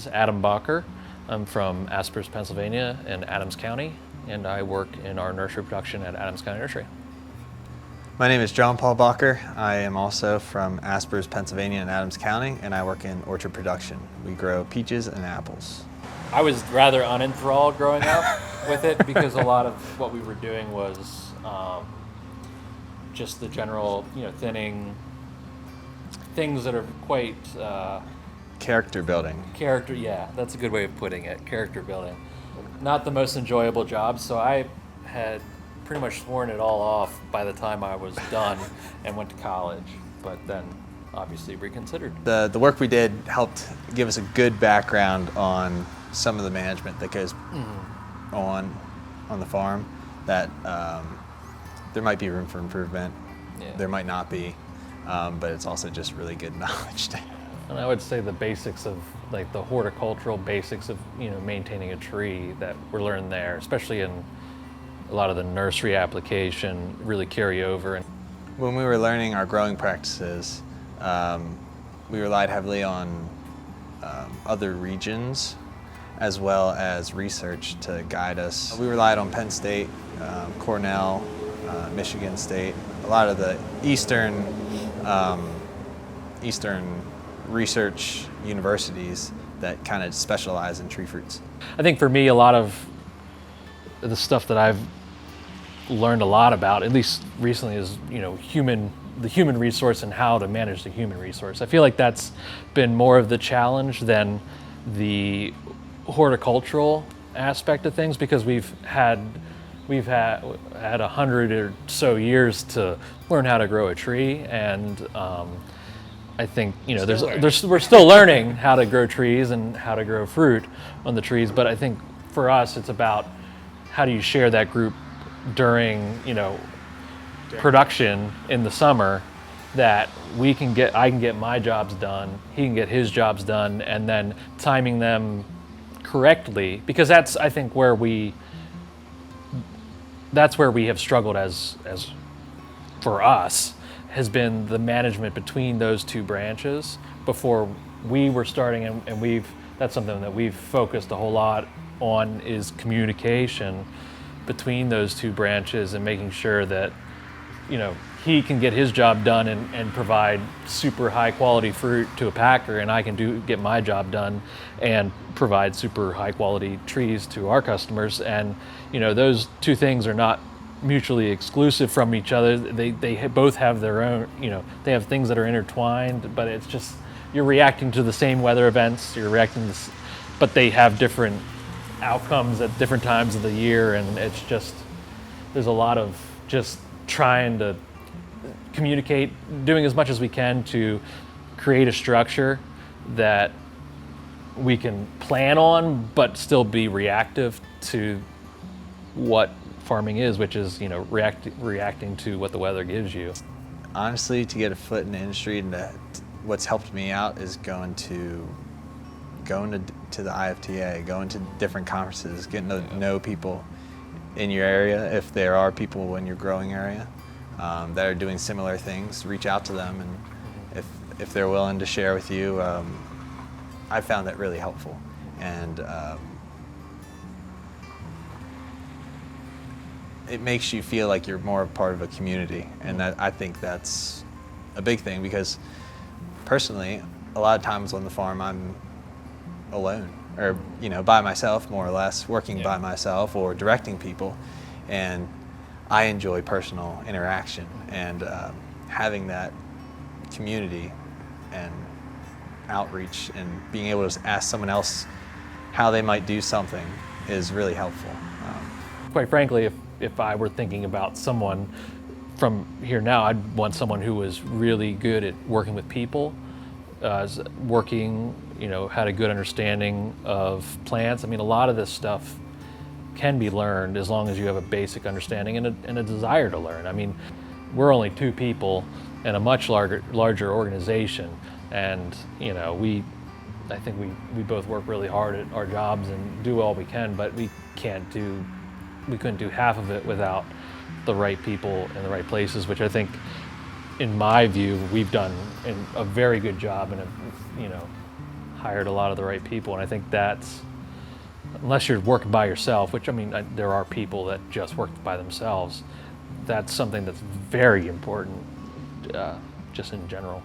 name's Adam Baugher. I'm from Aspers, Pennsylvania in Adams County, and I work in our nursery production at Adams County Nursery. My name is John Paul Baugher. I am also from Aspers, Pennsylvania in Adams County, and I work in orchard production. We grow peaches and apples. I was rather unenthralled growing up with it because a lot of what we were doing was just the general, thinning, things that are quite... Character building. Yeah, that's a good way of putting it, character building. Not the most enjoyable job, so I had pretty much sworn it all off by the time I was done and went to college, but then obviously reconsidered. The work we did helped give us a good background on some of the management that goes on the farm, that there might be room for improvement, there might not be, but it's also just really good knowledge to have. And I would say the basics of, like, the horticultural basics of, maintaining a tree that we're learning there, especially in a lot of the nursery application, really carry over. When we were learning our growing practices, we relied heavily on other regions as well as research to guide us. We relied on Penn State, Cornell, Michigan State, a lot of the Eastern research universities that kind of specialize in tree fruits. I think for me, a lot of the stuff that I've learned a lot about, at least recently, is the human resource and how to manage the human resource. I feel like that's been more of the challenge than the horticultural aspect of things, because we've had 100 or so years to learn how to grow a tree, and I think we're still learning how to grow trees and how to grow fruit on the trees. But I think for us, it's about how do you share that group during production in the summer, that I can get my jobs done, he can get his jobs done, and then timing them correctly, because that's, I think, where we have struggled as for us, has been the management between those two branches. Before we were starting, and that's something that we've focused a whole lot on, is communication between those two branches, and making sure that he can get his job done and provide super high quality fruit to a packer, and I can get my job done and provide super high quality trees to our customers. And those two things are not mutually exclusive from each other. They both have their own, they have things that are intertwined, but it's just, you're reacting to the same weather events, but they have different outcomes at different times of the year. And it's just, there's a lot of just trying to communicate, doing as much as we can to create a structure that we can plan on, but still be reactive to what farming is, which is reacting to what the weather gives you. Honestly, to get a foot in the industry, and what's helped me out is going to the IFTA, going to different conferences, getting to know people in your area. If there are people in your growing area that are doing similar things, reach out to them, and if they're willing to share with you, I found that really helpful. And it makes you feel like you're more a part of a community, and I think that's a big thing, because personally, a lot of times on the farm I'm alone, or by myself, more or less, working by myself or directing people, and I enjoy personal interaction, and having that community and outreach and being able to ask someone else how they might do something is really helpful. Quite frankly, if I were thinking about someone from here now, I'd want someone who was really good at working with people, had a good understanding of plants. I mean, a lot of this stuff can be learned as long as you have a basic understanding and a desire to learn. I mean, we're only two people in a much larger organization, and I think we both work really hard at our jobs and do all we can, but we couldn't do half of it without the right people in the right places, which I think, in my view, we've done a very good job, and hired a lot of the right people. And I think that's, unless you're working by yourself, which I mean, there are people that just work by themselves, that's something that's very important, just in general.